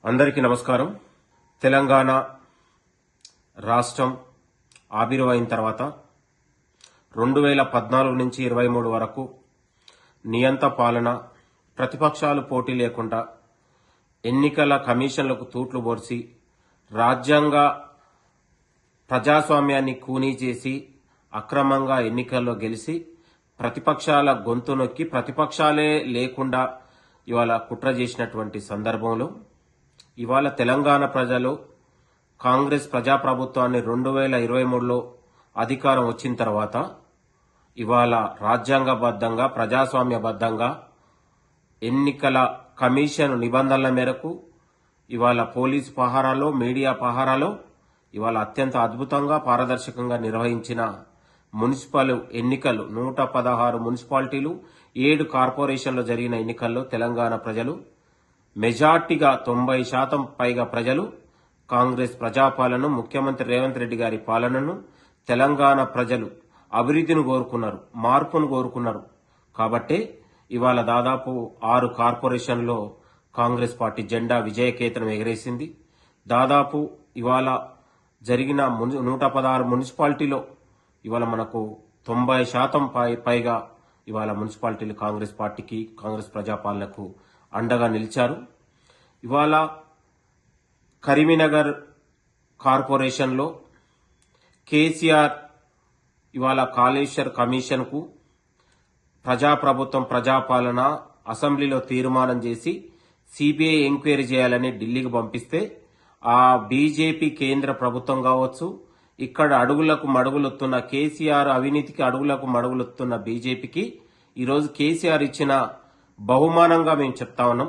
అందరికీ నమస్కారం. తెలంగాణ రాష్ట్రం ఆవిర్భవించిన తర్వాత 2014 నుంచి 23 వరకు నియంత పాలన, ప్రతిపక్షాలు పోటీ లేకుండా ఎన్నికల కమిషన్లకు తూట్లు బోర్చి రాజ్యాంగ ప్రజాస్వామ్యాన్ని కూనీ చేసి అక్రమంగా ఎన్నికల్లో గెలిచి ప్రతిపక్షాల గొంతు నొక్కి ప్రతిపక్షాలే లేకుండా ఇవాళ కుట్ర చేసినటువంటి సందర్భంలో ఇవాళ తెలంగాణ ప్రజలు కాంగ్రెస్ ప్రజాప్రభుత్వాన్ని 2023లో అధికారం వచ్చిన తర్వాత ఇవాళ రాజ్యాంగబద్ధంగా ప్రజాస్వామ్యబద్ధంగా ఎన్నికల కమిషన్ నిబంధనల మేరకు ఇవాళ పోలీసు పహారాలో, మీడియా పహారాలో ఇవాళ అత్యంత అద్భుతంగా పారదర్శకంగా నిర్వహించిన మున్సిపల్ ఎన్నికలు 116 మున్సిపాలిటీలు 7 కార్పొరేషన్లో జరిగిన ఎన్నికల్లో తెలంగాణ ప్రజలు మెజార్టీగా 90% పైగా ప్రజలు కాంగ్రెస్ ప్రజాపాలన, ముఖ్యమంత్రి రేవంత్ రెడ్డి గారి పాలనను, తెలంగాణ ప్రజలు అభివృద్ధిని కోరుకున్నారు, మార్పును కోరుకున్నారు. కాబట్టే ఇవాళ దాదాపు 6 కార్పొరేషన్లో కాంగ్రెస్ పార్టీ జెండా విజయకేతనం ఎగరేసింది. దాదాపు ఇవాళ జరిగిన 116 మున్సిపాలిటీలో ఇవాళ మనకు 90% పైగా ఇవాళ మున్సిపాలిటీలు కాంగ్రెస్ పార్టీకి, కాంగ్రెస్ ప్రజాపాలనకు అండగా నిలిచారు. ఇవాళ కరీంనగర్ కార్పొరేషన్లో కేసీఆర్ ఇవాళ కాళేశ్వర్ కమిషన్కు ప్రజాప్రభుత్వం ప్రజాపాలన అసెంబ్లీలో తీర్మానం చేసి సిబిఐ ఎంక్వైరీ చేయాలని ఢిల్లీకి పంపిస్తే ఆ బీజేపీ కేంద్ర ప్రభుత్వం కావచ్చు, ఇక్కడ అడుగులకు మడుగులొత్తున్న కేసీఆర్ అవినీతికి అడుగులకు మడుగులొత్తున్న బీజేపీకి ఈరోజు కేసీఆర్ ఇచ్చిన బహుమానంగా మేము చెప్తా ఉన్నాం.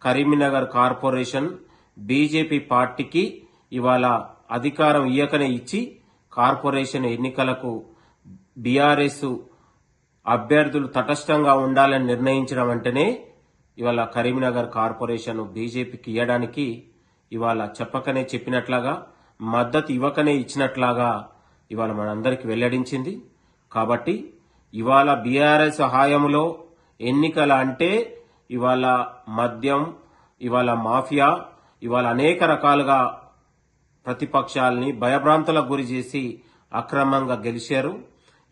కరీంనగర్ కార్పొరేషన్ బీజేపీ పార్టీకి ఇవాళ అధికారం ఇయ్యకనే ఇచ్చి కార్పొరేషన్ ఎన్నికలకు బీఆర్ఎస్ అభ్యర్థులు తటస్థంగా ఉండాలని నిర్ణయించడం వెంటనే ఇవాళ కరీంనగర్ కార్పొరేషన్ బీజేపీకి ఇవ్వడానికి ఇవాళ చెప్పకనే చెప్పినట్లాగా, మద్దతు ఇవ్వకనే ఇచ్చినట్లాగా ఇవాళ మనందరికీ వెల్లడించింది. కాబట్టి ఇవాళ బీఆర్ఎస్ హాయంలో ఎన్నికల అంటే ఇవాళ మద్యం, ఇవాళ మాఫియా, ఇవాళ అనేక రకాలుగా ప్రతిపక్షాలని భయభ్రాంతులకు గురి చేసి అక్రమంగా గెలిచారు.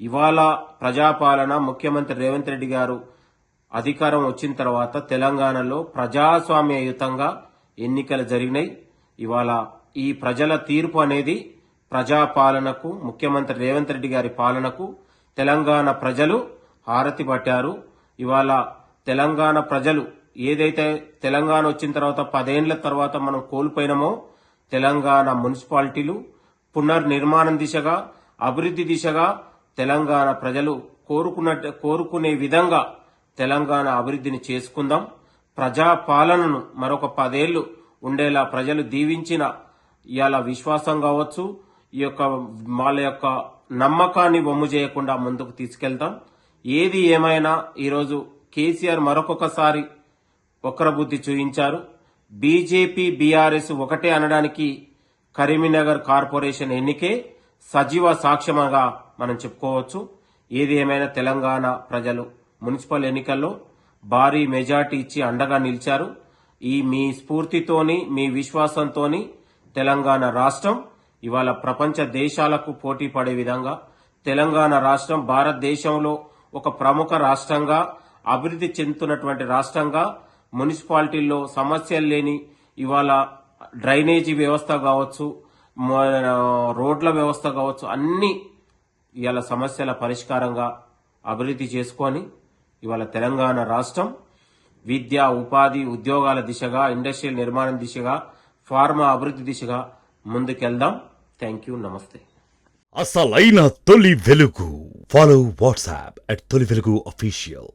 ఇవాళ ప్రజాపాలన, ముఖ్యమంత్రి రేవంత్ రెడ్డి గారు అధికారం వచ్చిన తర్వాత తెలంగాణలో ప్రజాస్వామ్యయుతంగా ఎన్నికలు జరిగినాయి. ఇవాళ ఈ ప్రజల తీర్పు అనేది ప్రజాపాలనకు, ముఖ్యమంత్రి రేవంత్ రెడ్డి గారి పాలనకు తెలంగాణ ప్రజలు హారతి పట్టారు. ఇవాళ తెలంగాణ ప్రజలు ఏదైతే తెలంగాణ వచ్చిన తర్వాత 10 ఏళ్ల తర్వాత మనం కోల్పోయినామో తెలంగాణ మున్సిపాలిటీలు పునర్నిర్మాణం దిశగా, అభివృద్ధి దిశగా తెలంగాణ ప్రజలు కోరుకునే విధంగా తెలంగాణ అభివృద్ధిని చేసుకుందాం. ప్రజాపాలనను మరొక 10 ఏళ్లు ఉండేలా ప్రజలు దీవించిన ఇవాళ విశ్వాసం కావచ్చు, ఈ యొక్క వాళ్ళ యొక్క నమ్మకాన్ని వమ్ము చేయకుండా ముందుకు తీసుకెళ్తాం. ఏది ఏమైనా ఈరోజు కేసీఆర్ మరొకసారి వక్రబుద్ధి చూయించారు. బీజేపీ బీఆర్ఎస్ ఒకటే అనడానికి కరీంనగర్ కార్పొరేషన్ ఎన్నికే సజీవ సాక్ష్యంగా మనం చెప్పుకోవచ్చు. ఏది ఏమైనా తెలంగాణ ప్రజలు మున్సిపల్ ఎన్నికల్లో భారీ మెజార్టీ ఇచ్చి అండగా నిలిచారు. మీ స్ఫూర్తితోని, మీ విశ్వాసంతోని తెలంగాణ రాష్ట్రం ఇవాళ ప్రపంచ దేశాలకు పోటీ పడే విధంగా తెలంగాణ రాష్ట్రం భారతదేశంలో ఒక ప్రముఖ రాష్ట్రంగా, అభివృద్ధి చెందుతున్నటువంటి రాష్ట్రంగా, మున్సిపాలిటీల్లో సమస్యలు లేని ఇవాళ డ్రైనేజీ వ్యవస్థ కావచ్చు, రోడ్ల వ్యవస్థ కావచ్చు, అన్ని ఇవాళ సమస్యల పరిష్కారంగా అభివృద్ధి చేసుకొని ఇవాళ తెలంగాణ రాష్ట్రం విద్య, ఉపాధి, ఉద్యోగాల దిశగా, ఇండస్ట్రియల్ నిర్మాణం దిశగా, ఫార్మా అభివృద్ధి దిశగా ముందుకెళ్దాం. Thank you. నమస్తే. అసలైన తొలి వెలుగు. ఫాలో వాట్సాప్ @తొలి వెలుగు అఫీషియల్.